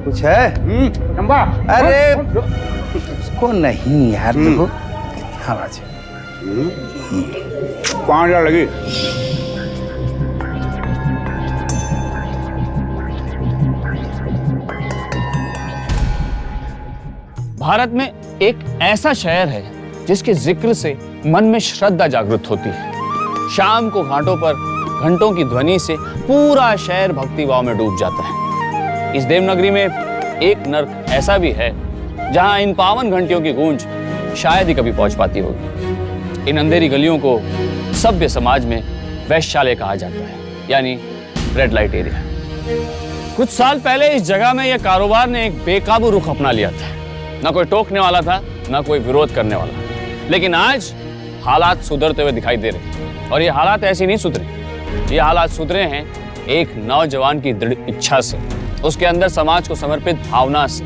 कुछ है? अरे उसको नहीं यार, देखो आवाज पाँच लगी। भारत में एक ऐसा शहर है जिसके जिक्र से मन में श्रद्धा जागृत होती है। शाम को घाटों पर घंटों की ध्वनि से पूरा शहर भक्तिभाव में डूब जाता है। इस देवनगरी में एक नर्क ऐसा भी है जहां इन पावन घंटियों की गूंज शायद ही कभी पहुंच पाती होगी। इन अंधेरी गलियों को सभ्य समाज में वैश्यालय कहा जाता है, यानी रेड लाइट एरिया। कुछ साल पहले इस जगह में यह कारोबार ने एक बेकाबू रुख अपना लिया था। ना कोई टोकने वाला था, ना कोई विरोध करने वाला। लेकिन आज हालात सुधरते हुए दिखाई दे रहे, और ये हालात ऐसे नहीं सुधरे। ये हालात सुधरे हैं एक नौजवान की दृढ़ इच्छा से, उसके अंदर समाज को समर्पित भावना से,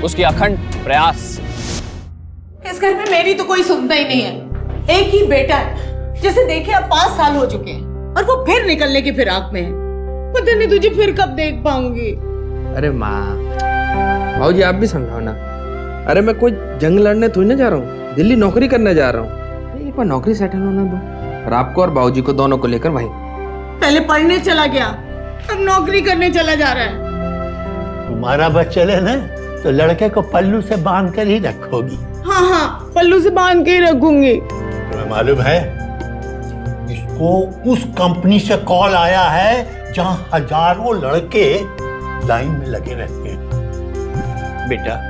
उसकी अखंड प्रयास से। इस घर में मेरी तो कोई सुनता ही नहीं है। एक ही बेटा है जिसे देखे अब 5 साल हो चुके हैं, और वो फिर निकलने की फिराक में है। पता नहीं तुझे फिर कब देख पाऊंगी। अरे माँ, भाऊजी आप भी समझाओ ना। अरे मैं कोई जंग लड़ने थोड़ी ना जा रहा हूँ, दिल्ली नौकरी करने जा रहा हूँ। एक बार नौकरी सेटल होना दो, और आपको और बाबूजी को दोनों को लेकर वहीं। पहले पढ़ने चला गया, अब नौकरी करने चला जा रहा है। तुम्हारा बस चले ना तो लड़के को पल्लू से बांध कर ही रखोगी। हाँ, पल्लू से बांध के ही रखूंगी। तुम्हें मालूम है इसको उस कंपनी से कॉल आया है जहां हजारों लड़के लाइन में लगे रहते हैं। बेटा,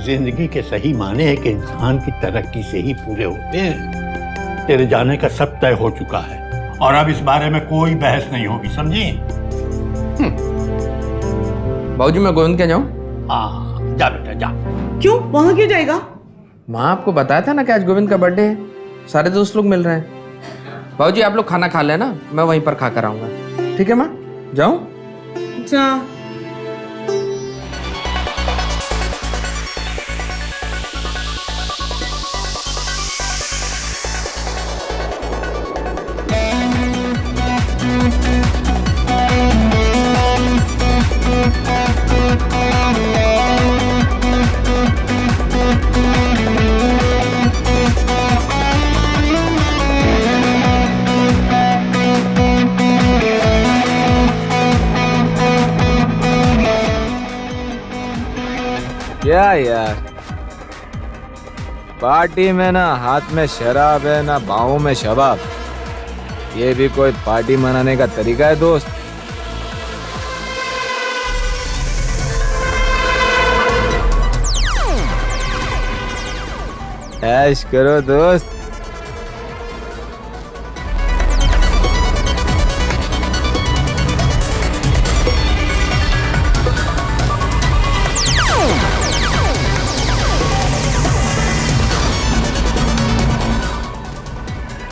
जिंदगी के सही माने है कि इंसान की तरक्की से ही पूरे होते हैं। तेरे जाने का सब तय हो चुका है, और अब इस बारे में कोई बहस नहीं होगी, समझी? बाबूजी मैं गोविंद क्या जाऊँ? हाँ, जा बेटा जा। क्यों, वहां क्यों जाएगा? माँ आपको बताया था ना कि आज गोविंद का बर्थडे है, सारे दोस्त लोग मिल रहे हैं। बाबूजी आप लोग खाना खा लेना, मैं वहीं पर खा कर आऊंगा। ठीक है माँ, जाऊँ? जा। क्या यार, पार्टी में ना हाथ में शराब है ना बाहों में शबाब। ये भी कोई पार्टी मनाने का तरीका है दोस्त? ऐश करो दोस्त।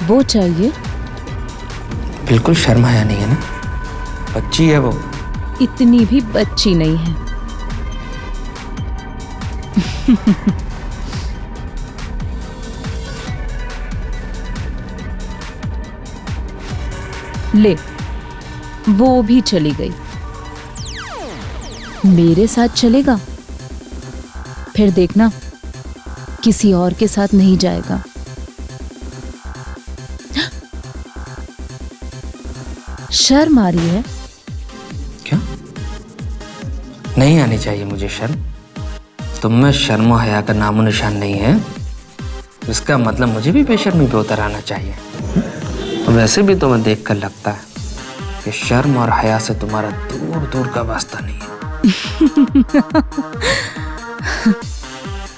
वो चाहिए? बिल्कुल शर्म आया नहीं है ना, बच्ची है वो। इतनी भी बच्ची नहीं है। ले, वो भी चली गई। मेरे साथ चलेगा, फिर देखना किसी और के साथ नहीं जाएगा। शर्म आ रही है? क्या? नहीं आनी चाहिए मुझे शर्म। तुम में शर्म और हया का नामो निशान नहीं है, इसका मतलब मुझे भी बेशर्मी पे उतर आना चाहिए। वैसे भी तुम्हें देखकर लगता है कि शर्म और हया से तुम्हारा दूर दूर का वास्ता नहीं है।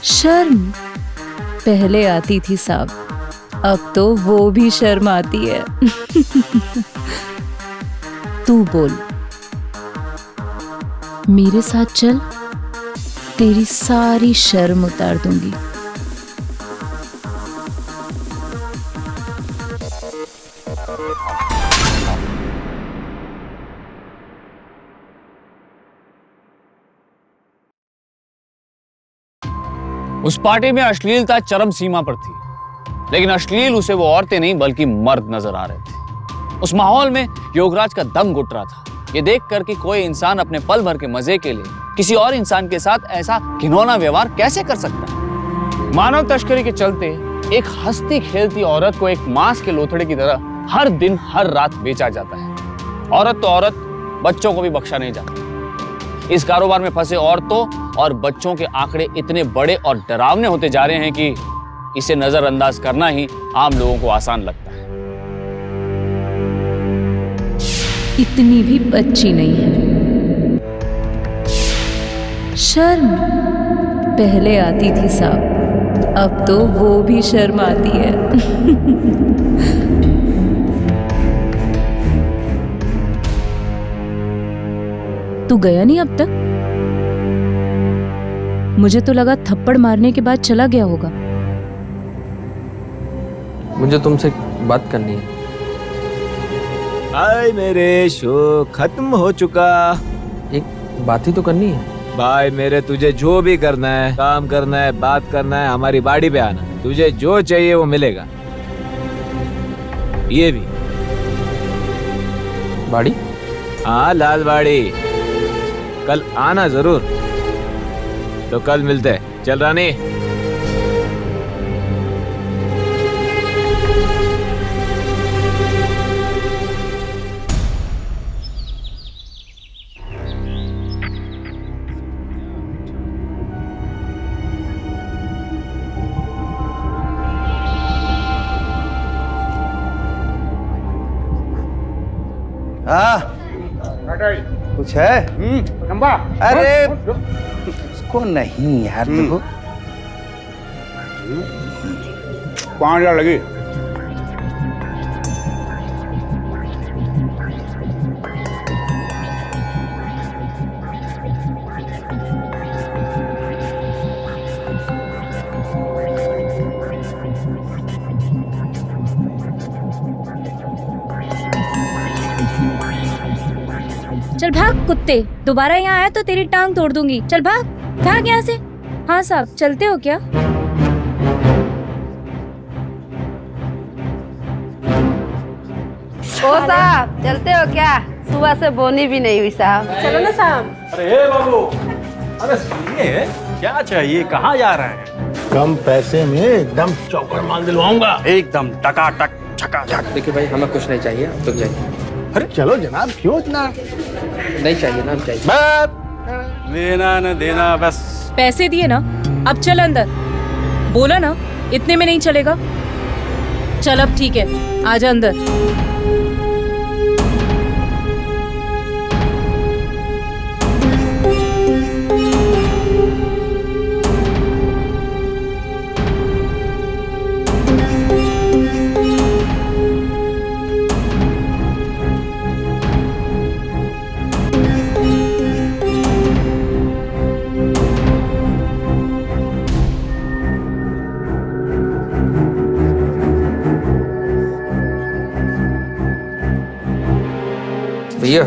शर्म पहले आती थी साहब, अब तो वो भी शर्म आती है। तू बोल, मेरे साथ चल, तेरी सारी शर्म उतार दूंगी। उस पार्टी में अश्लीलता चरम सीमा पर थी, लेकिन अश्लील उसे वो औरतें नहीं बल्कि मर्द नजर आ रहे थे। उस माहौल में योगराज का दम घुट रहा था। ये देखकर कि कोई इंसान अपने पल भर के मजे के लिए किसी और इंसान के साथ ऐसा घिनौना व्यवहार कैसे कर सकता है। मानव तस्करी के चलते एक हंसती खेलती औरत को एक मांस के लोथड़े की तरह हर दिन हर रात बेचा जाता है। औरत तो औरत, बच्चों को भी बख्शा नहीं जाता। इस कारोबार में फंसे औरतों और बच्चों के आंकड़े इतने बड़े और डरावने होते जा रहे हैं कि इसे नजरअंदाज करना ही आम लोगों को आसान लगता है। इतनी भी बच्ची नहीं है। शर्म पहले आती थी साहब, अब तो वो भी शर्म आती है। तू गया नहीं अब तक? मुझे तो लगा थप्पड़ मारने के बाद चला गया होगा। मुझे तुमसे बात करनी है। भाई मेरे शो खत्म हो चुका। एक बात ही तो करनी है। भाई मेरे तुझे जो भी करना है, काम करना है, बात करना है, हमारी बाड़ी पे आना। तुझे जो चाहिए वो मिलेगा। ये भी बाड़ी? हाँ, लाल बाड़ी। कल आना जरूर। तो कल मिलते हैं। चल रानी। हाँ, कुछ है? लंबा। अरे उसको नहीं यार, देखो 5,000 लगी। चल भाग कुत्ते, दोबारा यहाँ आया तो तेरी टांग तोड़ दूंगी। चल भाग भाग यहाँ से। हाँ साहब, चलते हो क्या? ओ साहब, चलते हो क्या? सुबह से बोनी भी नहीं हुई साहब। चलो ना साहब। अरे बाबू, अरे सुनिए, क्या चाहिए, कहाँ जा रहे हैं? कम पैसे में एकदम चौकर माल दिलवाऊंगा। एकदम टकाटक झकाझक। देखिए भाई, हमें कुछ नहीं चाहिए, अब तो चाहिए। अरे चलो जनाब, क्यों इतना? नहीं चाहिए ना, चाहिए। बस लेना न देना, बस। पैसे दिए ना, अब चल अंदर। बोला ना इतने में नहीं चलेगा। चल अब ठीक है, आजा अंदर। भैया,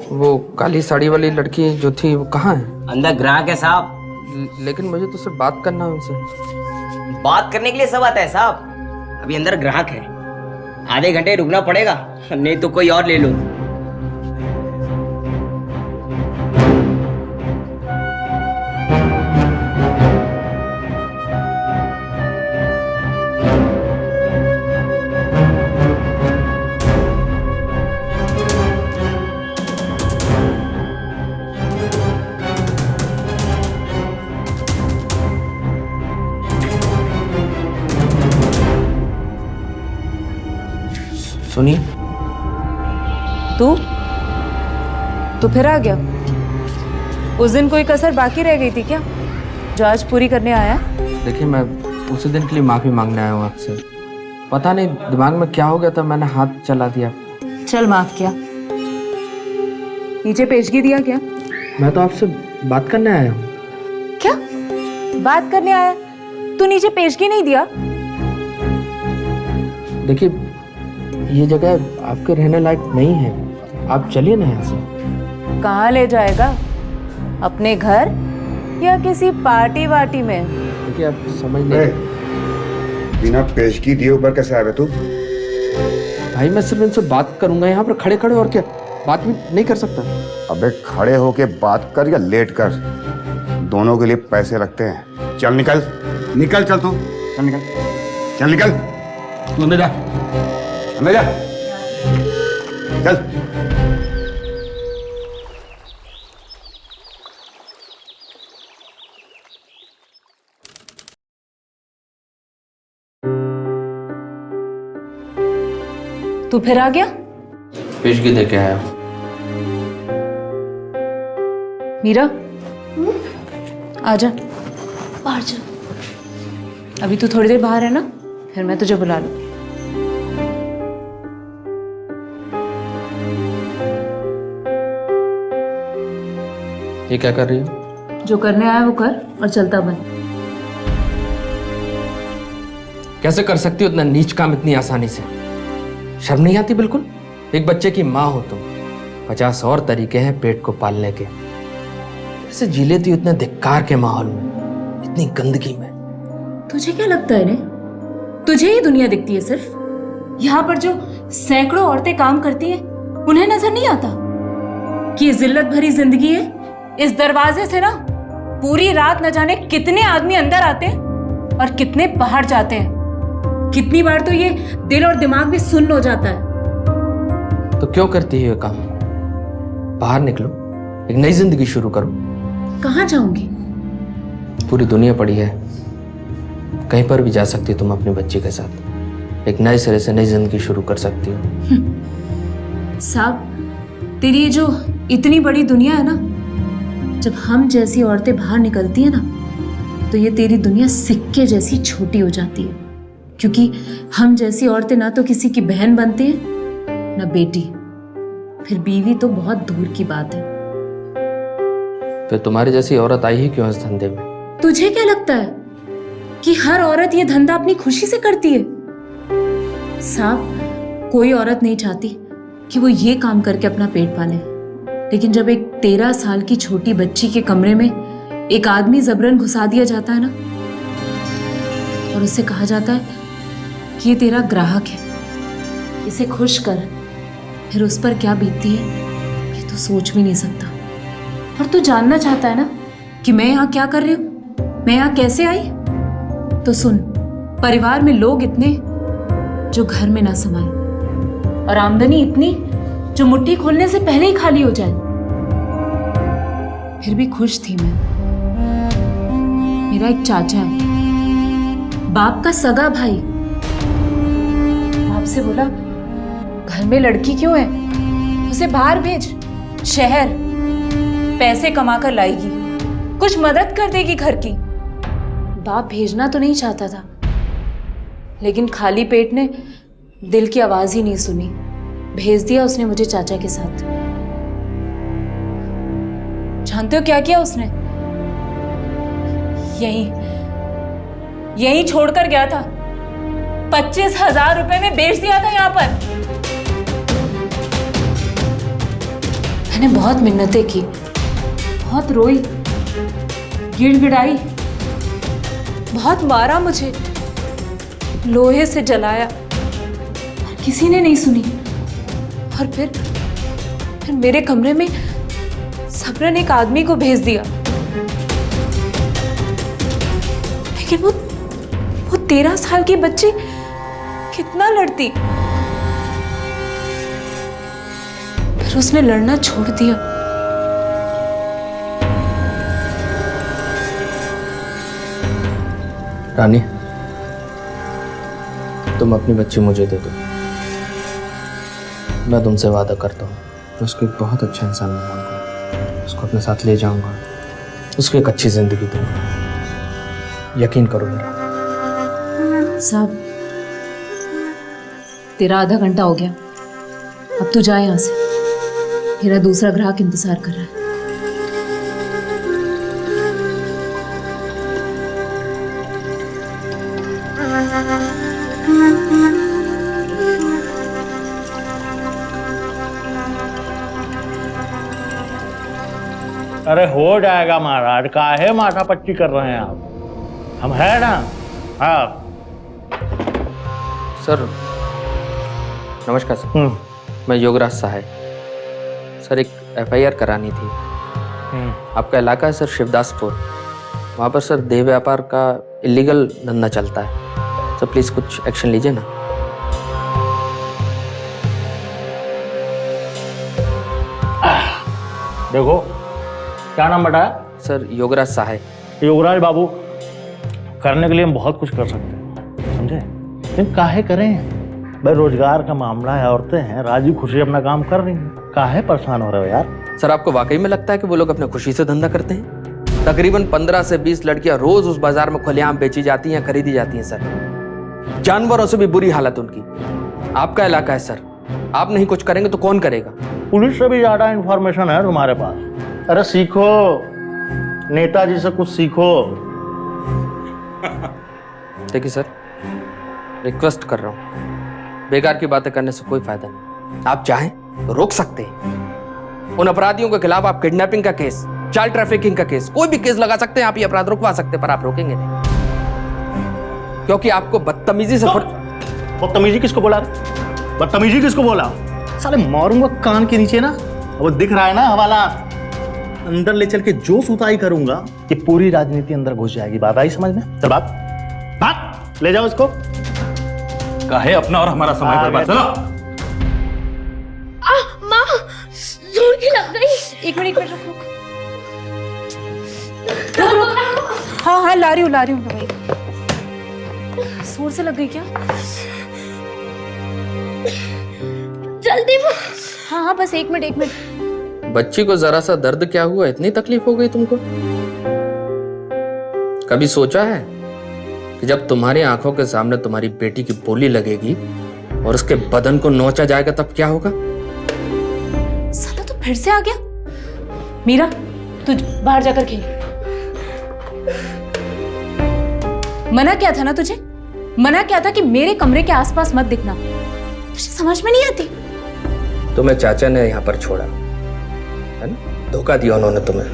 वो काली साड़ी वाली लड़की जो थी वो कहाँ है? अंदर ग्राहक है साहब। लेकिन मुझे तो सिर्फ बात करना है उनसे। बात करने के लिए सब आता है साहब। अभी अंदर ग्राहक है, आधे घंटे रुकना पड़ेगा, नहीं तो कोई और ले लो। सुनिए, तू फिर आ गया? उस दिन कोई कसर बाकी रह गई थी क्या जो आज पूरी करने आया? देखिए, मैं उसी दिन के लिए माफ़ी मांगने आया हूँ आपसे। पता नहीं दिमाग में क्या हो गया था, मैंने हाथ चला दिया। चल माफ किया। नीचे पेशगी दिया क्या? मैं तो आपसे बात करने आया हूँ। क्या बात करने आया? तू नीचे पेशगी नहीं दिया? देखिए, ये जगह आपके रहने लायक नहीं है, आप चलिए ना यहाँ से। कहाँ ले जाएगा? अपने घर या किसी पार्टी वार्टी में? देखिए, आप समझ नहीं। बिना पेशगी दिए ऊपर कैसे आए तू? भाई, मैं सिर्फ इनसे बात करूंगा यहाँ पर खड़े खड़े, और क्या। बात भी नहीं कर सकता? अबे खड़े होके बात कर या लेट कर, दोनों के लिए पैसे लगते हैं। चल निकल निकल, चल तू चल निकल, चल निकल, तू अंदर जा, अंदर जा, चल। तू फिर आ गया? पेशगी दे के आया हूँ। मीरा, आजा। बाहर जा। अभी तू थोड़ी देर बाहर है ना, फिर मैं तुझे बुला लूँ। ये क्या कर रही हो? जो करने आया वो कर और चलता बन। कैसे कर सकती हो इतना नीच काम इतनी आसानी से? शर्म नहीं आती बिल्कुल? एक बच्चे की माँ हो तुम, 50 और तरीके हैं पेट को पालने के। कैसे जी लेती हो इतने धिक्कार के माहौल में, इतनी गंदगी में? तुझे क्या लगता है ने? तुझे ही दुनिया दिखती है सिर्फ? यहाँ पर जो सैकड़ों औरतें काम करती हैं, उन्हें नजर नहीं आता कि ये जिल्लत भरी जिंदगी है? इस दरवाजे से ना पूरी रात न जाने कितने आदमी अंदर आते हैं और कितने बाहर जाते हैं। कितनी बार तो ये दिल और दिमाग भी सुन्न हो जाता है। तो क्यों करती है ये काम? बाहर निकलो, एक नई जिंदगी शुरू करो। कहाँ जाऊंगी? पूरी दुनिया पड़ी है, कहीं पर भी जा सकती हो तुम अपने बच्चे के साथ। एक नए सिरे से नई जिंदगी शुरू कर सकती हो। साहब, तेरी ये जो इतनी बड़ी दुनिया है ना, जब हम जैसी औरतें बाहर निकलती है ना, तो ये तेरी दुनिया सिक्के जैसी छोटी हो जाती है। क्योंकि हम जैसी औरतें ना तो किसी की बहन बनती हैं ना बेटी, फिर बीवी तो बहुत दूर की बात है। फिर तुम्हारी जैसी औरत आई ही क्यों इस धंधे में? तुझे क्या लगता है कि हर औरत ये धंधा अपनी खुशी से करती है? साहब, कोई औरत नहीं चाहती कि वो ये काम करके अपना पेट पाले, लेकिन जब एक 13 साल की छोटी बच्ची के कमरे में एक आदमी जबरन घुसा दिया जाता है ना, और उससे कहा जाता है कि ये तेरा ग्राहक है, इसे खुश कर, फिर उस पर क्या बीतती है ये तो सोच भी नहीं सकता। और तू जानना चाहता है ना कि मैं यहाँ क्या कर रही हूँ, मैं यहाँ कैसे आई? तो सुन, परिवार में लोग इतने जो घर में ना समाये, और आमदनी इतनी जो मुट्ठी खोलने से पहले ही खाली हो जाए। फिर भी खुश थी मैं। मेरा एक चाचा है, बाप का सगा भाई। बाप से बोला, घर में लड़की क्यों है, उसे बाहर भेज, शहर पैसे कमा कर लाएगी, कुछ मदद कर देगी घर की। बाप भेजना तो नहीं चाहता था, लेकिन खाली पेट ने दिल की आवाज ही नहीं सुनी, भेज दिया उसने मुझे चाचा के साथ। जानते हो क्या किया उसने? यहीं छोड़कर गया था। 25,000 रुपए में बेच दिया था यहाँ पर। मैंने बहुत मिन्नतें की, बहुत रोई, गिड़गिड़ाई, बहुत मारा मुझे, लोहे से जलाया, किसी ने नहीं सुनी। और फिर मेरे कमरे में सबरन एक आदमी को भेज दिया। लेकिन वो 13 साल की बच्ची कितना लड़ती, फिर उसने लड़ना छोड़ दिया। रानी, तुम अपनी बच्ची मुझे दे दो, मैं तुमसे वादा करता हूँ तो उसको एक बहुत अच्छा इंसान बनाऊंगा, उसको अपने साथ ले जाऊंगा, उसको एक अच्छी जिंदगी दूंगा। यकीन करो मेरा। साहब, तेरा आधा घंटा हो गया, अब तू जा यहाँ से, मेरा दूसरा ग्राहक इंतजार कर रहा है। अरे हो जाएगा महाराज, काहे माथा पच्ची कर रहे हैं आप? हम है ना। हाँ सर, नमस्कार सर। मैं योगराज सहाय। सर एक FIR करानी थी। आपका इलाका है सर शिवदासपुर, वहाँ पर सर देह व्यापार का इलीगल धंधा चलता है सर, प्लीज़ कुछ एक्शन लीजिए ना। देखो क्या नाम बताया? सर योगराज सहाय। योगराज बाबू, करने के लिए हम बहुत कुछ कर सकते हैं, समझे? लेकिन काहे करें भाई, रोजगार का मामला है, औरतें हैं, राजी खुशी अपना काम कर रही हैं, काहे परेशान हो रहे हो यार? सर आपको वाकई में लगता है कि वो लोग अपने खुशी से धंधा करते हैं? तकरीबन 15 से 20 लड़कियां रोज उस बाजार में खुलेआम बेची जाती हैं, खरीदी जाती हैं सर। जानवरों से भी बुरी हालत उनकी। आपका इलाका है सर, आप नहीं कुछ करेंगे तो कौन करेगा? पुलिस से भी ज्यादा इंफॉर्मेशन है तुम्हारे पास। अरे सीखो, नेताजी से कुछ सीखो। देखिए सर, रिक्वेस्ट कर रहा हूं, बेकार की बातें करने से कोई फायदा नहीं। आप चाहें तो रोक सकते हैं उन अपराधियों के खिलाफ। आप किडनैपिंग का केस, चाइल्ड ट्रैफिकिंग का केस, कोई भी केस लगा सकते हैं, आप ये अपराध रुकवा सकते हैं, पर आप रोकेंगे नहीं, क्योंकि आपको बदतमीजी से बदतमीजी किसको बोला? बदतमीजी किसको बोला? साले मारूंगा कान के नीचे ना। वो दिख रहा है ना हवाला, अंदर ले चल के जो सुताई करूंगा कि पूरी राजनीति अंदर घुस जाएगी। बात आई समझ में? चल बात ले जाओ इसको। काहे अपना और हमारा समय बर्बाद? चलो। माँ, जोर की लग गई। एक मिनट रुक। हाँ ला रही हूँ दवाई। जोर से लग गई क्या? जल्दी। हाँ बस एक मिनट। बच्ची को जरा सा दर्द क्या हुआ, इतनी तकलीफ हो गई तुमको? कभी सोचा है कि जब तुम्हारी आंखों के सामने तुम्हारी बेटी की बोली लगेगी और उसके बदन को नोचा जाएगा तब क्या होगा? साला तो फिर से आ गया। मीरा, तू बाहर जाकर खेल। मना क्या था ना तुझे? मना क्या था कि मेरे कमरे के आसपास मत दिखना? तुझे समझ में नहीं आती? तुम्हें चाचा ने यहाँ पर छोड़ा है ना, धोखा दिया उन्होंने तुम्हें,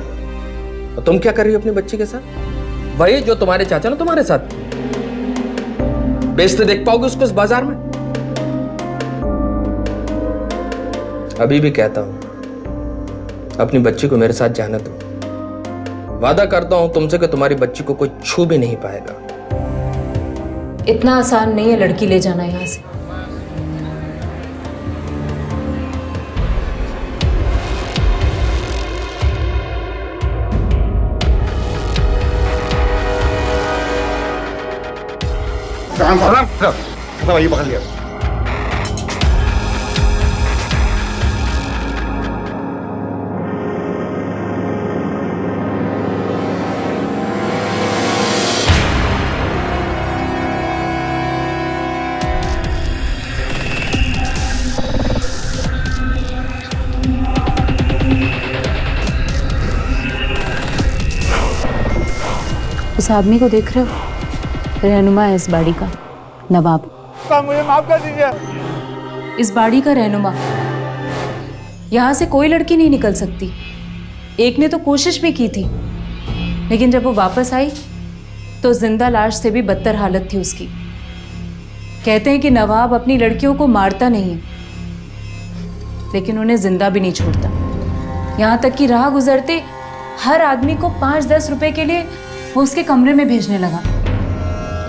और तुम क्या कर रही हो अपनी बच्ची के साथ? वही जो तुम्हारे चाचा ने तुम्हारे साथ बेचते देख पाओगे उसको इस बाजार में? अभी भी कहता हूं, अपनी बच्ची को मेरे साथ जाने दो। वादा करता हूं तुमसे कि तुम्हारी बच्ची को कोई छू भी नहीं पाएगा। इतना आसान नहीं है लड़की ले जाना यहाँ से। ये पकड़ लिया। उस आदमी को देख रहे हो? रहनुमा है इस बाड़ी का, नवाब। मुझे माफ कर दीजिए। इस बाड़ी का रहनुमा। यहाँ से कोई लड़की नहीं निकल सकती। एक ने तो कोशिश भी की थी, लेकिन जब वो वापस आई तो जिंदा लाश से भी बदतर हालत थी उसकी। कहते हैं कि नवाब अपनी लड़कियों को मारता नहीं है, लेकिन उन्हें जिंदा भी नहीं छोड़ता। यहाँ तक कि राह गुजरते हर आदमी को 5-10 रुपए के लिए वो उसके कमरे में भेजने लगा।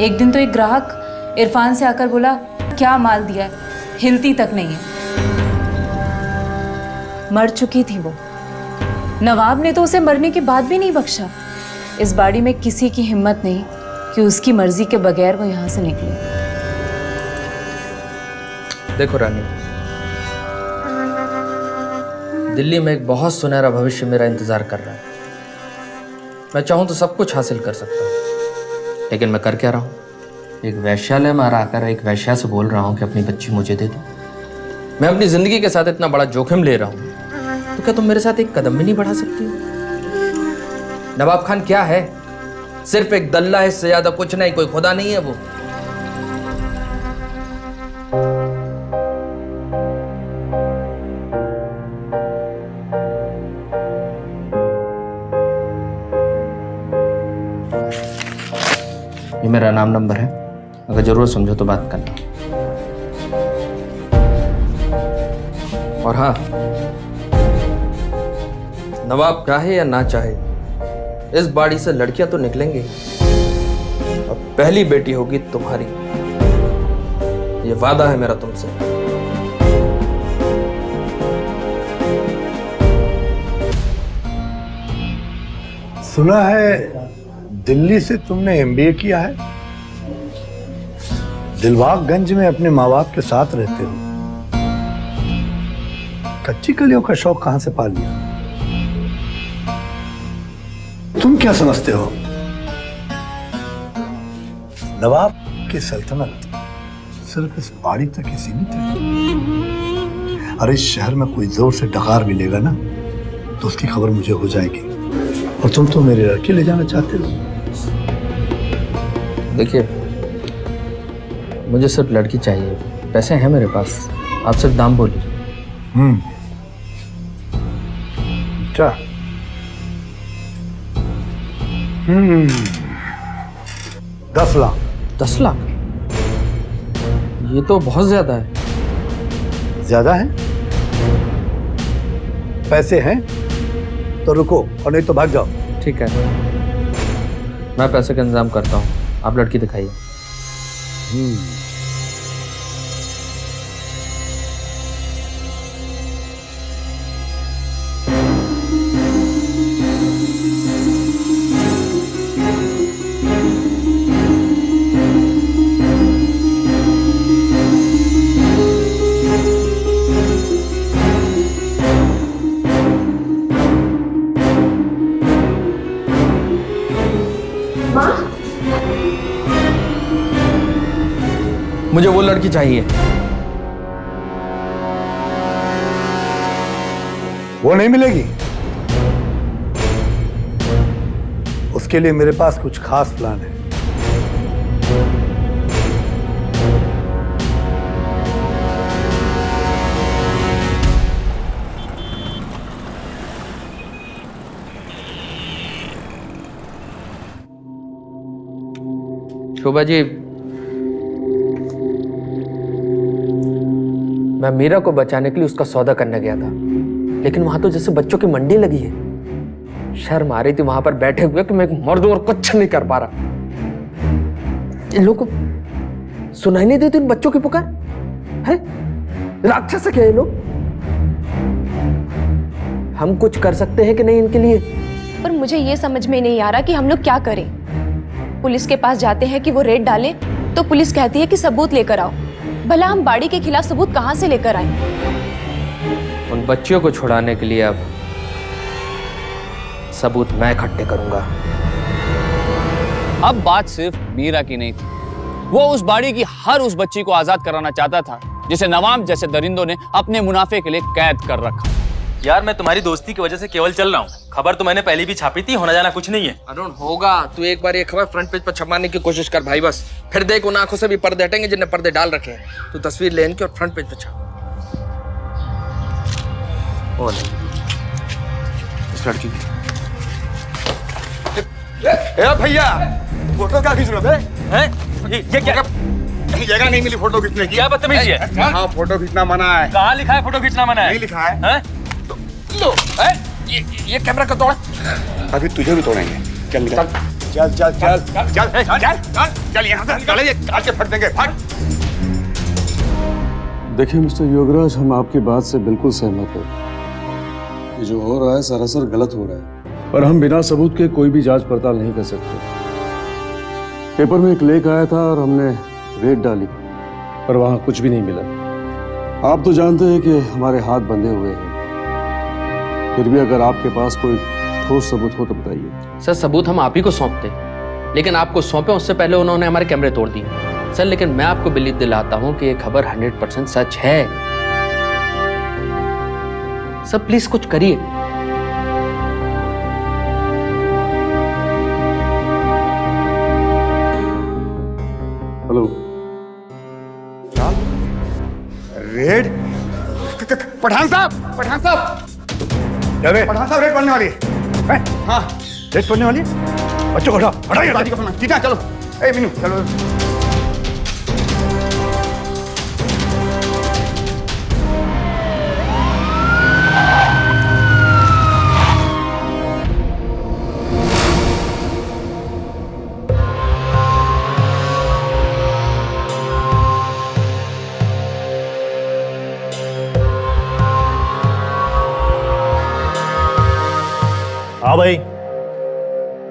एक दिन तो एक ग्राहक इरफान से आकर बोला, क्या माल दिया है, हिलती तक नहीं है। मर चुकी थी वो। नवाब ने तो उसे मरने के बाद भी नहीं बख्शा। इस बाड़ी में किसी की हिम्मत नहीं कि उसकी मर्जी के बगैर वो यहाँ से निकले। देखो रानी, दिल्ली में एक बहुत सुनहरा भविष्य मेरा इंतजार कर रहा है। मैं चाहूं तो सब कुछ हासिल कर सकता हूं, लेकिन मैं कर क्या रहा हूं? एक वैश्यालय में आकर एक वैश्या से बोल रहा हूं कि अपनी बच्ची मुझे दे दो। मैं अपनी जिंदगी के साथ इतना बड़ा जोखिम ले रहा हूं, तो क्या तुम मेरे साथ एक कदम भी नहीं बढ़ा सकती हो? नवाब खान क्या है? सिर्फ एक दल्ला है, इससे ज्यादा कुछ नहीं। कोई खुदा नहीं है वो। ये मेरा नाम नंबर है, अगर जरूरत समझो तो बात करना। और हाँ, नवाब चाहे या ना चाहे, इस बाड़ी से लड़कियां तो निकलेंगी। अब पहली बेटी होगी तुम्हारी, ये वादा है मेरा तुमसे। सुना है दिल्ली से तुमने एमबीए किया है। दिलबागगंज में अपने माँ बाप के साथ रहते हो। कच्ची कलियों का शौक कहां से पाल लिया? तुम क्या समझते हो नवाब की सल्तनत सिर्फ इस बाड़ी तक ही सीमित है? अरे इस शहर में कोई जोर से डकार भी लेगा ना तो उसकी खबर मुझे हो जाएगी। और तुम तो मेरी लड़की ले जाना चाहते हो। देखिए, मुझे सिर्फ लड़की चाहिए, पैसे हैं मेरे पास, आप सिर्फ दाम बोलिए। अच्छा, 10 लाख। 10 लाख? ये तो बहुत ज्यादा है। ज्यादा है? पैसे हैं तो रुको और नहीं तो भाग जाओ। ठीक है, मैं पैसे का इंतजाम करता हूँ, आप लड़की दिखाइए। मुझे वो लड़की चाहिए। वो नहीं मिलेगी। उसके लिए मेरे पास कुछ खास प्लान है। शोभा जी, मैं मीरा को बचाने के लिए उसका सौदा करने गया था, लेकिन वहां तो जैसे बच्चों की मंडी लगी है। शर्म आ रही थी वहां पर बैठे हुए कि मैं एक मर्द और कुछ नहीं कर पा रहा। इन लोगों को सुनाई नहीं देती उन बच्चों की पुकार है? राक्षस है क्या ये लोग? हम कुछ कर सकते हैं कि नहीं इनके लिए? पर मुझे ये समझ में नहीं आ रहा कि हम लोग क्या करें। पुलिस के पास जाते हैं कि वो रेड डाले तो पुलिस कहती है कि सबूत लेकर आओ। भला हम बाड़ी के खिलाफ सबूत कहां से लेकर आए? उन बच्चियों को छुड़ाने के लिए अब सबूत मैं इकट्ठे करूंगा। अब बात सिर्फ मीरा की नहीं थी, वो उस बाड़ी की हर उस बच्ची को आजाद कराना चाहता था जिसे नवाब जैसे दरिंदों ने अपने मुनाफे के लिए कैद कर रखा। यार मैं तुम्हारी दोस्ती की वजह से केवल चल रहा हूँ, खबर तो मैंने पहले भी छापी थी, होना जाना कुछ नहीं है। अरुण होगा, तू एक बार ये खबर फ्रंट पेज पर छपवाने की कोशिश कर भाई, बस फिर देख उन आंखों से भी पर्दे हटेंगे जिन्हें पर्दे डाल रखे हैं। तू तस्वीर ले इनकी और फ्रंट पेज पर छाप। ओ नहीं, इस लड़की की। ए भैया, फोटो क्या खींच रहे हो? ये क्या जगह नहीं मिली फोटो खींचने की। क्या बदतमीजी है? हाँ, फोटो खींचना मना है। कहाँ लिखा है फोटो खींचना मना है? नहीं लिखा है। लो, ये कैमरा का तोड़। अभी तुझे भी तोड़ेंगे। चल निकल। चल चल चल चल चल चल चल यहाँ से निकल, ये काट के फट देंगे। फट। देखिए मिस्टर योगराज, हम आपकी बात से बिल्कुल सहमत हैं। ये जो हो रहा है सरासर गलत हो रहा है, पर हम बिना सबूत के कोई भी जांच पड़ताल नहीं कर सकते। पेपर में एक लेख आया था और हमने रेड डाली, पर वहां कुछ भी नहीं मिला। आप तो जानते हैं कि हमारे हाथ बंधे हुए हैं, फिर भी अगर आपके पास कोई ठोस सबूत हो तो बताइए। सर, सबूत हम आप ही को सौंपते, लेकिन आपको सौंपे उससे पहले उन्होंने हमारे कैमरे तोड़ दिए। सर, लेकिन मैं आपको बिलीव दिलाता हूं कि ये खबर 100% सच है। सर प्लीज कुछ करिए। Hello, red? पठान साहब, पठान साहब, पठान साहब, रेड पड़ने वाली है। हाँ, रेड पड़ने वाली है। बच्चों को हटाओ, हटाइए दादी को अपना। जीता, चलो। ए मीनू, चलो। हाँ भाई,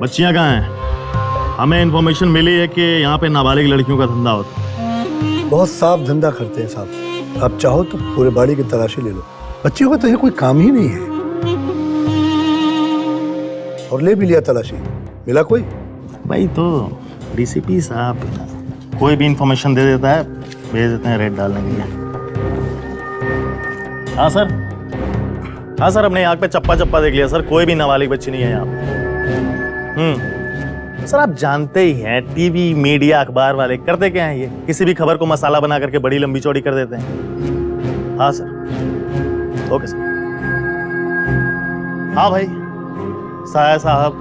बच्चियां कहाँ हैं? हमें इन्फॉर्मेशन मिली है कि यहाँ पे नाबालिग लड़कियों का धंधा होता है। बहुत साफ धंधा करते हैं साहब। आप चाहो तो पूरे बाड़ी की तलाशी ले लो। बच्चियों का तो ये कोई काम ही नहीं है। और ले भी लिया तलाशी, मिला कोई? भाई तो डीसीपी साहब कोई भी इंफॉर्मेशन दे देता है, भेज देते हैं रेड डालने के लिए। हाँ सर, हाँ सर, अपने आँख पे चप्पा चप्पा देख लिया सर, कोई भी नाबालिग बच्ची नहीं है यहाँ पे। सर आप जानते ही हैं, टीवी मीडिया अखबार वाले करते क्या हैं, ये किसी भी खबर को मसाला बना करके बड़ी लंबी चौड़ी कर देते हैं। हाँ सर, ओके सर। हाँ भाई साया साहब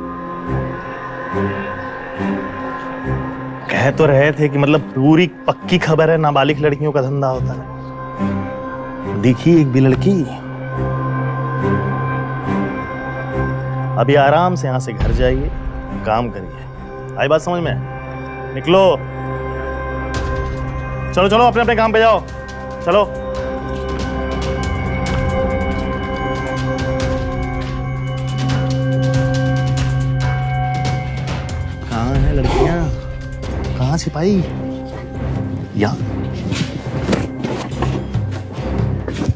कह तो रहे थे कि मतलब पूरी पक्की खबर है नाबालिग लड़कियों का धंधा होता है। देखिए एक भी लड़की, अभी आराम से यहां से घर जाइए, काम करिए। आई बात समझ में? निकलो, चलो चलो अपने अपने काम पे जाओ, चलो। कहाँ है लड़कियां? कहाँ सिपाही? यहाँ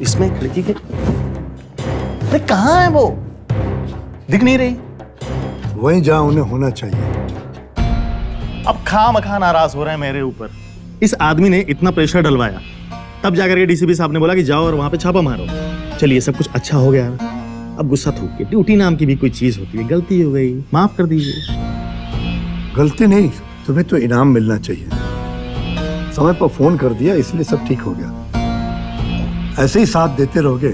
इसमें खिड़की के, अरे कहाँ है वो? दिख नहीं रही। वहीं जहाँ उन्हें होना चाहिए। अब खामखा नाराज हो रहे हैं मेरे ऊपर। इस आदमी ने इतना प्रेशर डलवाया, तब जाकर के डीसीपी साहब ने बोला कि जाओ और वहां पे छापा मारो। चलिए सब कुछ अच्छा हो गया, अब गुस्सा थूक के, ड्यूटी नाम की भी कोई चीज होती है, गलती हो गई, माफ कर दीजिए। गलती नहीं, तुम्हें तो इनाम मिलना चाहिए। समय पर फोन कर दिया इसलिए सब ठीक हो गया। ऐसे ही साथ देते रहोगे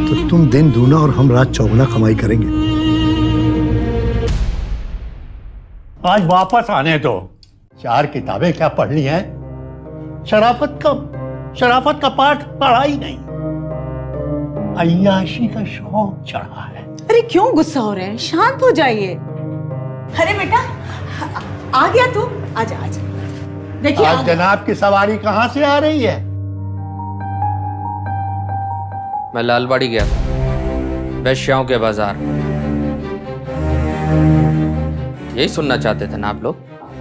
तो तुम दिन दूना और हम रात चौगुना कमाई करेंगे। आज वापस आने दो। 4 किताबें क्या पढ़ ली हैं? शराफत का पाठ पढ़ा ही नहीं। अय्याशी का शौक चढ़ा है। अरे क्यों गुस्सा हो रहे हैं? शांत हो जाइए। अरे बेटा आ गया तू, आजा आजा। देखिए आज जनाब की सवारी कहाँ से आ रही है? मैं लालबाड़ी गया था, वैश्याओं के बाजार। यही सुनना चाहते थे ना आप लोग?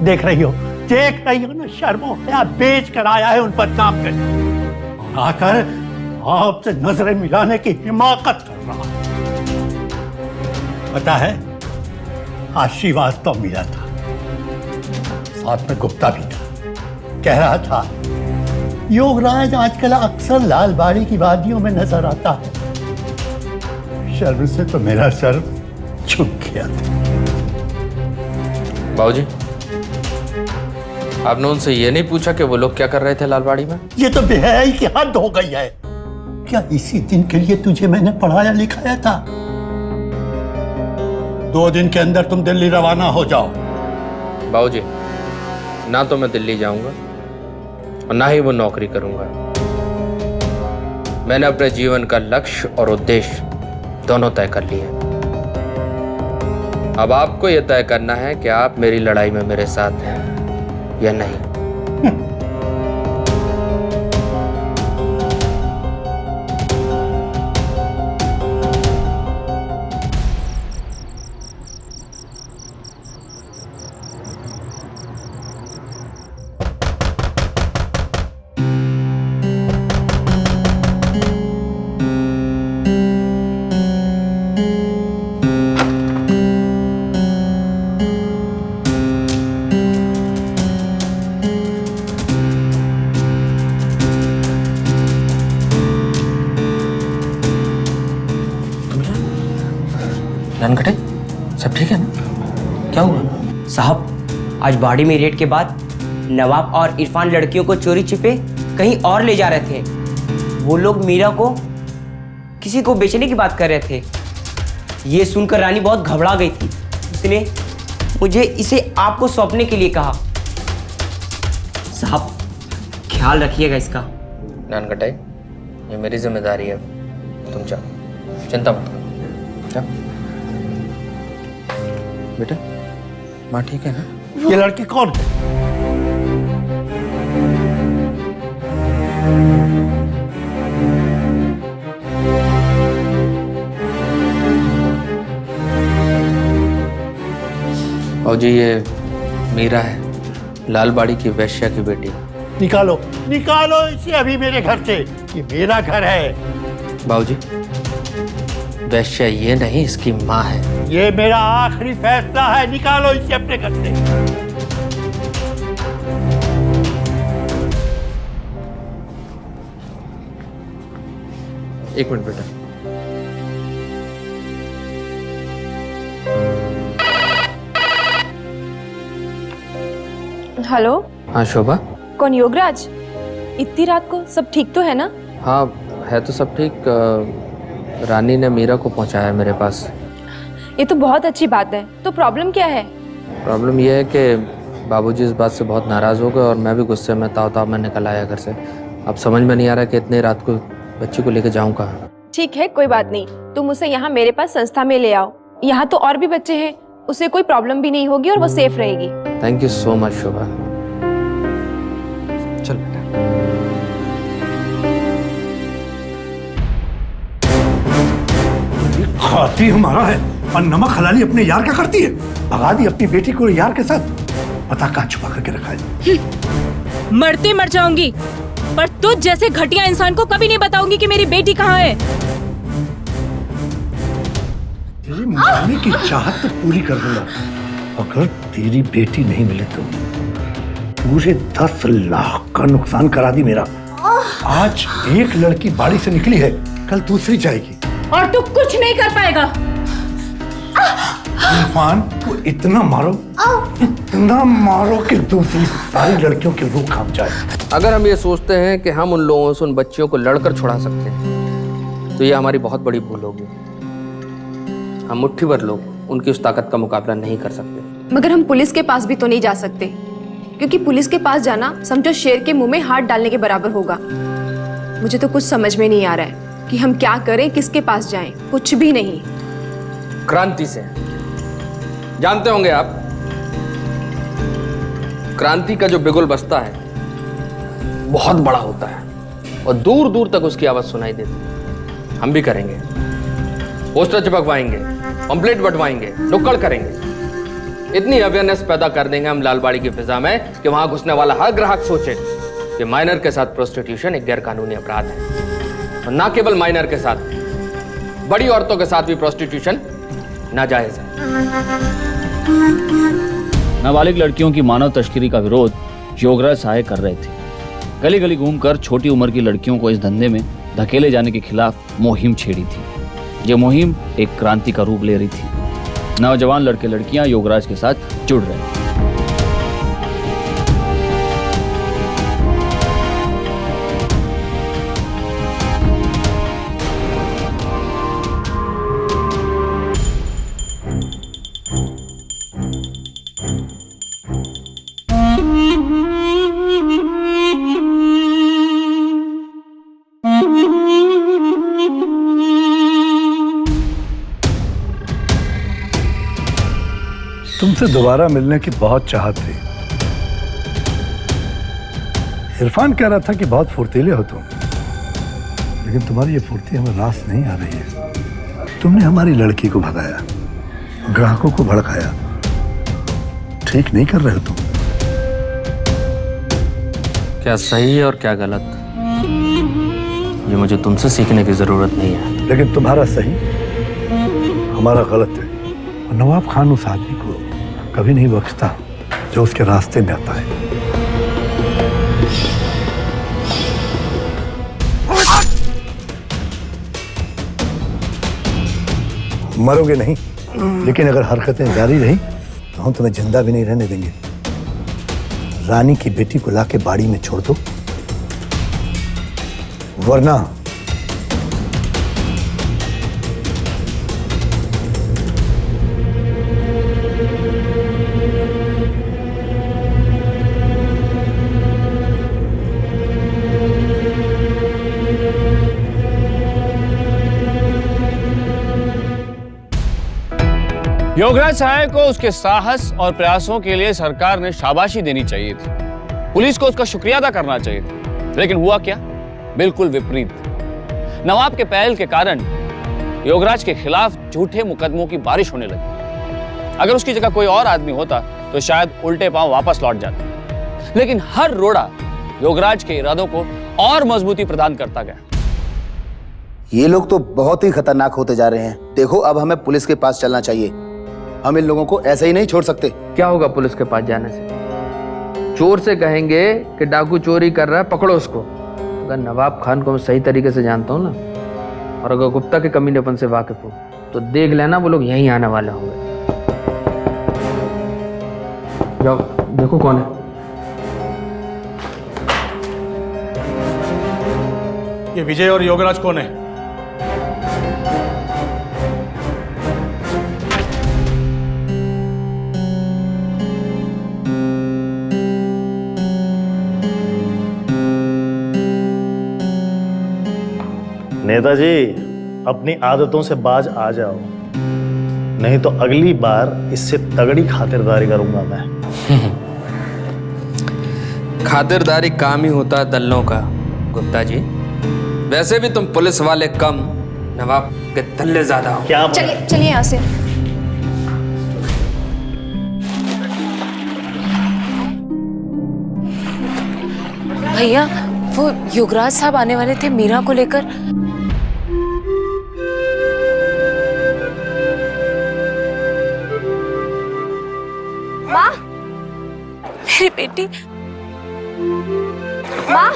देख रही हो ना, शर्मो हया बेच कर आया है उन पर काम कर, और आकर आपसे नजरें मिलाने की हिमाकत कर रहा। पता है आज श्रीवास्तव मिला था, साथ में गुप्ता भी था। कह रहा था योगराज आजकल अक्सर लालबाड़ी की वादियों में नजर आता है। शर्म से तो मेरा सर झुक गया था। बाबूजी, आपने उनसे ये नहीं पूछा कि वो लोग क्या कर रहे थे लालबाड़ी में? ये तो बेहयाई की हद हो गई है। क्या इसी दिन के लिए तुझे मैंने पढ़ाया लिखाया था? 2 दिन के अंदर तुम दिल्ली रवाना हो जाओ। बाबूजी, ना तो मैं दिल्ली जाऊंगा और ना ही वो नौकरी करूंगा। मैंने अपने जीवन का लक्ष्य और उद्देश्य दोनों तय कर लिए। अब आपको यह तय करना है कि आप मेरी लड़ाई में मेरे साथ हैं या नहीं। ननखटे, सब ठीक है ना? क्या हुआ? साहब, आज बाड़ी में रेड के बाद नवाब और इरफान लड़कियों को चोरी छिपे कहीं और ले जा रहे थे। वो लोग मीरा को किसी को बेचने की बात कर रहे थे। ये सुनकर रानी बहुत घबरा गई थी। उसने मुझे इसे आपको सौंपने के लिए कहा। साहब, ख्याल रखिएगा इसका। ननखटे, ये मेरी जिम्मेदारी है, तुम जाओ, चिंता मत करो, जाओ। बेटा, माँ ठीक है ना? ये लड़की कौन है? बाबूजी, ये मीरा है, लालबाड़ी की वैश्या की बेटी। निकालो निकालो इसे अभी मेरे घर से, ये मेरा घर है। बाबूजी, वैश्या ये नहीं, इसकी माँ है। ये मेरा आखिरी फैसला है, निकालो इसे अपने घर से। एक मिनट बेटा। हेलो। हाँ शोभा। कौन, योगराज? इतनी रात को सब ठीक तो है ना? हाँ है तो सब ठीक। रानी ने मीरा को पहुंचाया मेरे पास। ये तो बहुत अच्छी बात है। तो प्रॉब्लम क्या है? प्रॉब्लम ये है कि बाबूजी इस बात से बहुत नाराज हो गए और मैं भी गुस्से में ताव में निकल आया घर से। अब समझ में नहीं आ रहा कि इतनी रात को बच्ची को लेकर जाऊं कहाँ। ठीक है, कोई बात नहीं, तुम उसे यहाँ मेरे पास संस्था में ले आओ। यहाँ तो और भी बच्चे हैं, उसे कोई प्रॉब्लम भी नहीं होगी और वो सेफ रहेगी। थैंक यू सो मच शोभा। चल बेटा। खाती हमारा है और नमक हलाली अपने यार क्या करती है? भगा दी अपनी बेटी को यार के साथ, पता कहाँ छुपा करके रखा है। मरते मर जाऊंगी, पर तुझ जैसे घटिया इंसान को कभी नहीं बताऊंगी कि मेरी बेटी कहाँ है। तेरी मारने की चाहत तो पूरी कर दूंगा, अगर तेरी बेटी नहीं मिले तो पूरे 10 लाख का नुकसान करा दी मेरा। आज एक लड़की बाड़ी से निकली है, कल दूसरी जाएगी और तू कुछ नहीं कर पाएगा। इरफान को इतना मारो कि दूसरी सारी लड़कियों की रूह कांप जाए। अगर हम ये सोचते हैं कि हम उन लोगों से उन बच्चियों को लड़कर छुड़ा सकते हैं तो ये हमारी बहुत बड़ी भूल होगी। हम मुट्ठी भर लोग उनकी उस ताकत का मुकाबला नहीं कर सकते। मगर हम पुलिस के पास भी तो नहीं जा सकते, क्योंकि पुलिस के पास जाना समझो शेर के मुंह में हाथ डालने के बराबर होगा। मुझे तो कुछ समझ में नहीं आ रहा है कि हम क्या करें, किसके पास जाएं, कुछ भी नहीं। क्रांति से जानते होंगे आप, क्रांति का जो बिगुल बजता है बहुत बड़ा होता है और दूर दूर तक उसकी आवाज सुनाई देती है। हम भी करेंगे, पोस्टर चिपकवाएंगे, पंपलेट बंटवाएंगे, नुक्कड़ करेंगे। इतनी अवेयरनेस पैदा कर देंगे हम लालबाड़ी की फिजा में कि वहां घुसने वाला हर ग्राहक सोचे कि माइनर के साथ प्रोस्टिट्यूशन एक गैर कानूनी अपराध है। और ना केवल माइनर के साथ, बड़ी औरतों के साथ भी प्रोस्टिट्यूशन नाजायज है। नाबालिग लड़कियों की मानव तस्करी का विरोध योगराज सहाय कर रहे थे। गली गली घूमकर छोटी उम्र की लड़कियों को इस धंधे में धकेले जाने के खिलाफ मुहिम छेड़ी थी। ये मुहिम एक क्रांति का रूप ले रही थी। नौजवान लड़के लड़कियां योगराज के साथ जुड़ रहे थे। तुमसे दोबारा मिलने की बहुत चाहत थी। इरफान कह रहा था कि बहुत फुर्तीले हो तुम, लेकिन तुम्हारी ये फुर्ती हमें रास नहीं आ रही है। तुमने हमारी लड़की को भगाया, ग्राहकों को भड़काया, ठीक नहीं कर रहे हो तुम। क्या सही है और क्या गलत, ये मुझे तुमसे सीखने की जरूरत नहीं है। लेकिन तुम्हारा सही हमारा गलत है, और नवाब खान उस आदमी को कभी नहीं बख्शता जो उसके रास्ते में आता है। मरोगे नहीं, लेकिन अगर हरकतें जारी रही तो हम तुम्हें जिंदा भी नहीं रहने देंगे। रानी की बेटी को लाके बाड़ी में छोड़ दो, वरना योगराज सहाय को उसके साहस और प्रयासों के लिए सरकार ने शाबाशी देनी चाहिए थी। पुलिस को उसका शुक्रिया अदा करना चाहिए था। लेकिन हुआ क्या? बिल्कुल विपरीत। नवाब के पहल के कारण योगराज के खिलाफ झूठे मुकदमों की बारिश होने लगी। अगर उसकी जगह कोई और आदमी होता तो शायद उल्टे पांव वापस लौट जाता, लेकिन हर रोड़ा योगराज के इरादों को और मजबूती प्रदान करता गया। ये लोग तो बहुत ही खतरनाक होते जा रहे हैं। देखो, अब हमें पुलिस के पास चलना चाहिए। हम इन लोगों को ऐसे ही नहीं छोड़ सकते। क्या होगा पुलिस के पास जाने से? चोर से कहेंगे कि डाकू चोरी कर रहा है, पकड़ो उसको। अगर नवाब खान को मैं सही तरीके से जानता हूँ ना, और अगर गुप्ता के कमीनेपन से वाकिफ हो, तो देख लेना वो लोग यहीं आने वाले होंगे। जाओ देखो कौन है। ये विजय और योगराज कौन है? नेताजी, अपनी आदतों से बाज आ जाओ, नहीं तो अगली बार इससे तगड़ी खातिरदारी करूंगा मैं। खातिरदारी काम ही होता है दल्लों का गुप्ता जी। वैसे भी तुम पुलिस वाले कम, नवाब के दल्ले ज्यादा हो। क्या? चलिए चलिए यहाँ से। भैया, वो युवराज साहब आने वाले थे मीरा को लेकर। माँ, मेरी बेटी। माँ,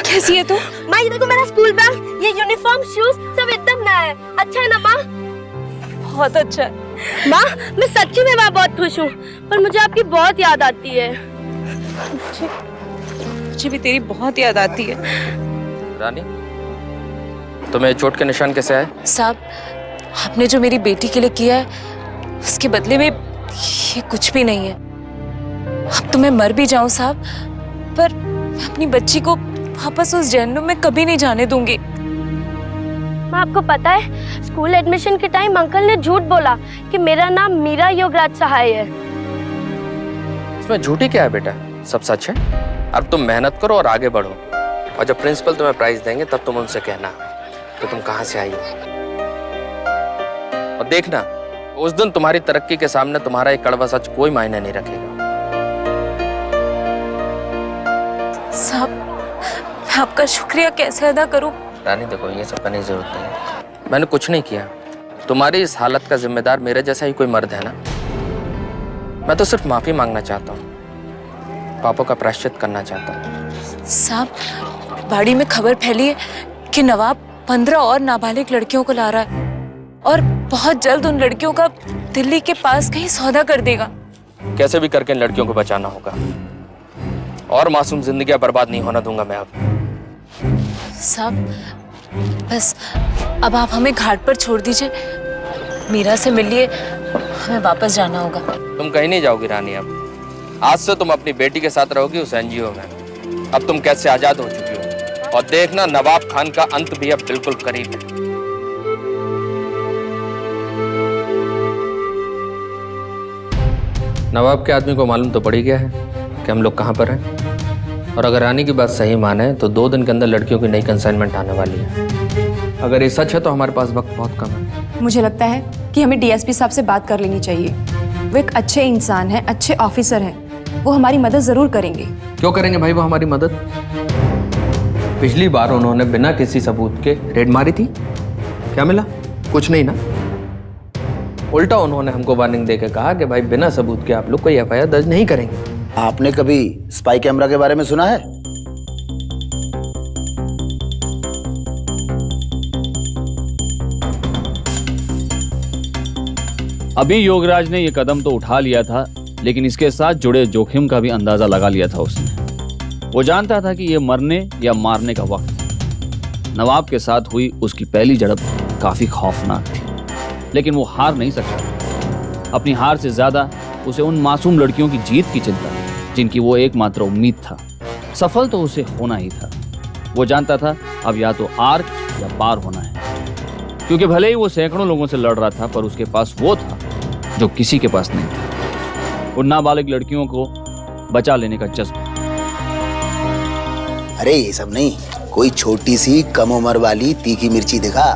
कैसी है तू? माँ, ये देखो मेरा स्कूल बैग, ये यूनिफॉर्म, शूज सब एकदम नया है। अच्छा है ना माँ? बहुत अच्छा है। माँ, मैं सच्ची में माँ बहुत खुश हूँ, पर मुझे आपकी बहुत याद आती है। मुझे भी तेरी बहुत याद आती है। रानी, तुम्हें चोट के निशान कैसे आए? साहब, आपने जो मेरी बेटी के लिए किया है, उसके बदले में ये कुछ भी नहीं है। अब तो मैं मर भी जाऊं साहब, पर मैं अपनी बच्ची को वापस उस जहन्नुम में कभी नहीं जाने दूंगी। माँ, आपको पता है स्कूल एडमिशन के टाइम अंकल ने झूठ बोला कि मेरा नाम मीरा योगराज सहाय है। इसमें झूठी क्या है बेटा? सब सच है। अब तुम मेहनत करो और आगे बढ़ो, और जब प्रिंसिपल तुम्हें प्राइज देंगे तब तुम उनसे कहना कि तुम कहाँ से आई हो। और देखना, उस दिन तुम्हारी तरक्की के सामने तुम्हारा एक कड़वा सच कोई मायने नहीं रखेगा। साहब, मैं आपका शुक्रिया कैसे अदा करूं? रानी देखो, ये सब करने की जरूरत नहीं है। मैंने कुछ नहीं किया। तुम्हारी इस हालत का जिम्मेदार मेरे जैसा ही कोई मर्द है ना। मैं तो सिर्फ माफी मांगना चाहता हूँ, पापों का प्रायश्चित करना चाहता हूँ। साहब, बाड़ी में खबर फैली है कि नवाब 15 और नाबालिग लड़कियों को ला रहा है, और बहुत जल्द उन लड़कियों का दिल्ली के पास कहीं सौदा कर देगा। कैसे भी करके इन लड़कियों को बचाना होगा, और मासूम जिंदगियां बर्बाद नहीं होना दूंगा मैं अब। साहब, बस अब आप हमें घाट पर छोड़ दीजिए, मीरा से मिलिए, हमें वापस जाना होगा। तुम कहीं नहीं जाओगी रानी। अब आज से तुम अपनी बेटी के साथ रहोगी उस एनजीओ में। अब तुम कैसे आजाद हो चुकी हो, और देखना नवाब खान का अंत भी अब बिल्कुल करीब है। नवाब के आदमी को मालूम तो पड़ ही गया है कि हम लोग कहाँ पर हैं, और अगर रानी की बात सही माने तो 2 दिन के अंदर लड़कियों की नई कंसाइनमेंट आने वाली है। अगर ये सच है तो हमारे पास वक्त बहुत कम है। मुझे लगता है कि हमें डीएसपी साहब से बात कर लेनी चाहिए। वो एक अच्छे इंसान हैं, अच्छे ऑफिसर हैं, वो हमारी मदद जरूर करेंगे। क्यों करेंगे भाई वो हमारी मदद? पिछली बार उन्होंने बिना किसी सबूत के रेड मारी थी, क्या मिला? कुछ नहीं ना। उल्टा उन्होंने हमको वार्निंग देकर कहा कि भाई बिना सबूत के आप लोग कोई एफआईआर दर्ज नहीं करेंगे। आपने कभी स्पाई कैमरा के बारे में सुना है? अभी योगराज ने यह कदम तो उठा लिया था, लेकिन इसके साथ जुड़े जोखिम का भी अंदाजा लगा लिया था उसने। वो जानता था कि यह मरने या मारने का वक्त। नवाब के साथ हुई उसकी पहली झड़प काफी खौफनाक थी, लेकिन वो हार नहीं सकता। अपनी हार से ज्यादा उसे उन मासूम लड़कियों की जीत की चिंता थी, जिनकी वो एकमात्र उम्मीद था। सफल तो उसे होना ही था। वो जानता था अब या तो आर्क या पार होना है, क्योंकि भले ही वो सैकड़ों लोगों से लड़ रहा था, पर उसके पास वो था जो किसी के पास नहीं था, उन नाबालिग लड़कियों को बचा लेने का जज्बा। अरे ये सब नहीं, कोई छोटी सी कम उम्र वाली तीखी मिर्ची दिखा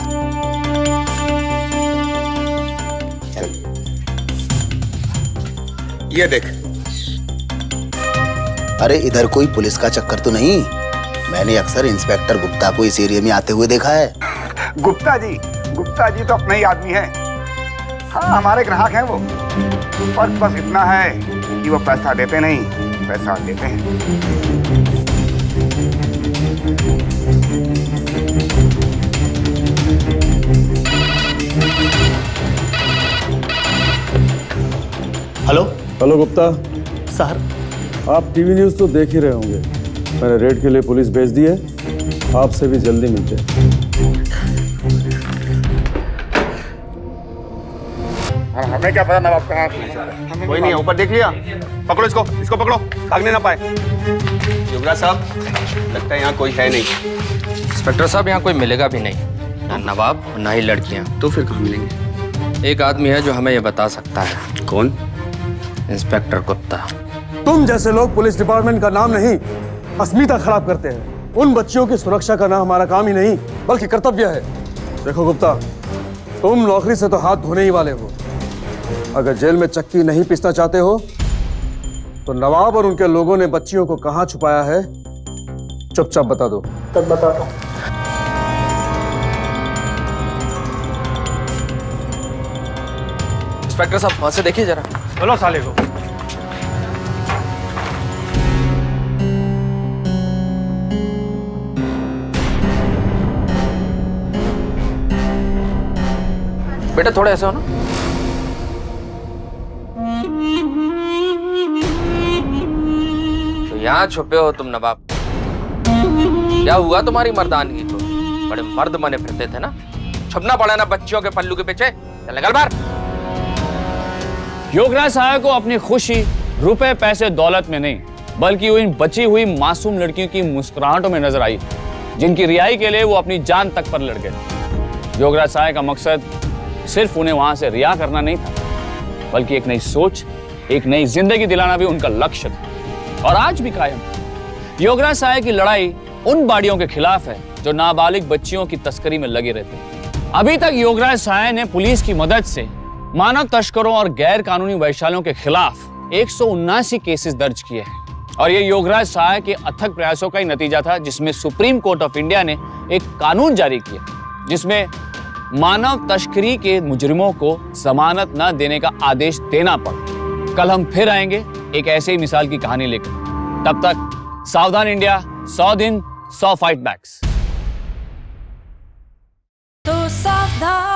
ये देख। अरे इधर कोई पुलिस का चक्कर तो नहीं? मैंने अक्सर इंस्पेक्टर गुप्ता को इस एरिया में आते हुए देखा है। गुप्ता जी तो अपने ही आदमी है। हाँ, हमारे ग्राहक हैं वो। फर्क बस इतना है कि वो पैसा देते नहीं, पैसा लेते हैं। Hello Gupta sir. आप टीवी न्यूज़ तो देख ही रहे होंगे। मैंने रेड के लिए पुलिस भेज दी है, आपसे भी जल्दी मिलते हैं। हमें क्या पता नवाब कहाँ? कोई नहीं, ऊपर देख लिया। पकड़ो इसको पकड़ो, भागने ना पाए। युवराज साहब, लगता है यहाँ कोई है नहीं। इंस्पेक्टर साहब, यहाँ कोई मिलेगा भी नहीं, ना नवाब और ना ही लड़कियाँ। तो फिर कहाँ मिलेंगे? एक आदमी है जो हमें ये बता सकता है। कौन? इंस्पेक्टर गुप्ता। तुम जैसे लोग पुलिस डिपार्टमेंट का नाम नहीं, अस्मिता खराब करते हैं। उन बच्चियों की सुरक्षा करना हमारा काम ही नहीं बल्कि कर्तव्य है। देखो गुप्ता, तुम नौकरी से तो हाथ धोने ही वाले हो। अगर जेल में चक्की नहीं पीसना चाहते हो तो नवाब और उनके लोगों ने बच्चियों को कहां छुपाया है चुपचाप बता दो। तब बताता हूँ। इंस्पेक्टर साहब, वहां से देखिए जरा। चलो साले को। बेटा थोड़ा ऐसे हो ना। तो यहाँ छुपे हो तुम नवाब? क्या हुआ तुम्हारी मर्दानगी को? बड़े मर्द बने फिरते थे ना, छुपना पड़ा ना बच्चियों के पल्लू के पीछे। चल निकल बाहर। योगराज साहब को अपनी खुशी रुपए पैसे दौलत में नहीं बल्कि इन बची हुई मासूम लड़कियों की मुस्कुराहटों में नजर आई, जिनकी रिहाई के लिए वो अपनी जान तक पर लड़ गए। योगराज साहब का मकसद सिर्फ उन्हें वहां से रिहा करना नहीं था, बल्कि एक नई सोच, एक नई जिंदगी दिलाना भी उनका लक्ष्य था, और आज भी कायम। योगराज साहब की लड़ाई उन बाड़ियों के खिलाफ है जो नाबालिग बच्चियों की तस्करी में लगे रहते हैं। अभी तक योगराज साहब ने पुलिस की मदद से मानव तस्करों और गैर कानूनी वैश्यालों के खिलाफ 179 केसेस दर्ज किए हैं, और ये योगराज साहब के अथक प्रयासों का ही नतीजा था, जिसमें सुप्रीम कोर्ट ऑफ इंडिया ने एक कानून जारी किया जिसमें मानव तस्करी के मुजरिमों को जमानत न देने का आदेश देना पड़ा। कल हम फिर आएंगे एक ऐसे ही मिसाल की कहानी लेकर। तब तक सावधान इंडिया, 100 दिन 100 फाइट बैक्स। तो सावधान।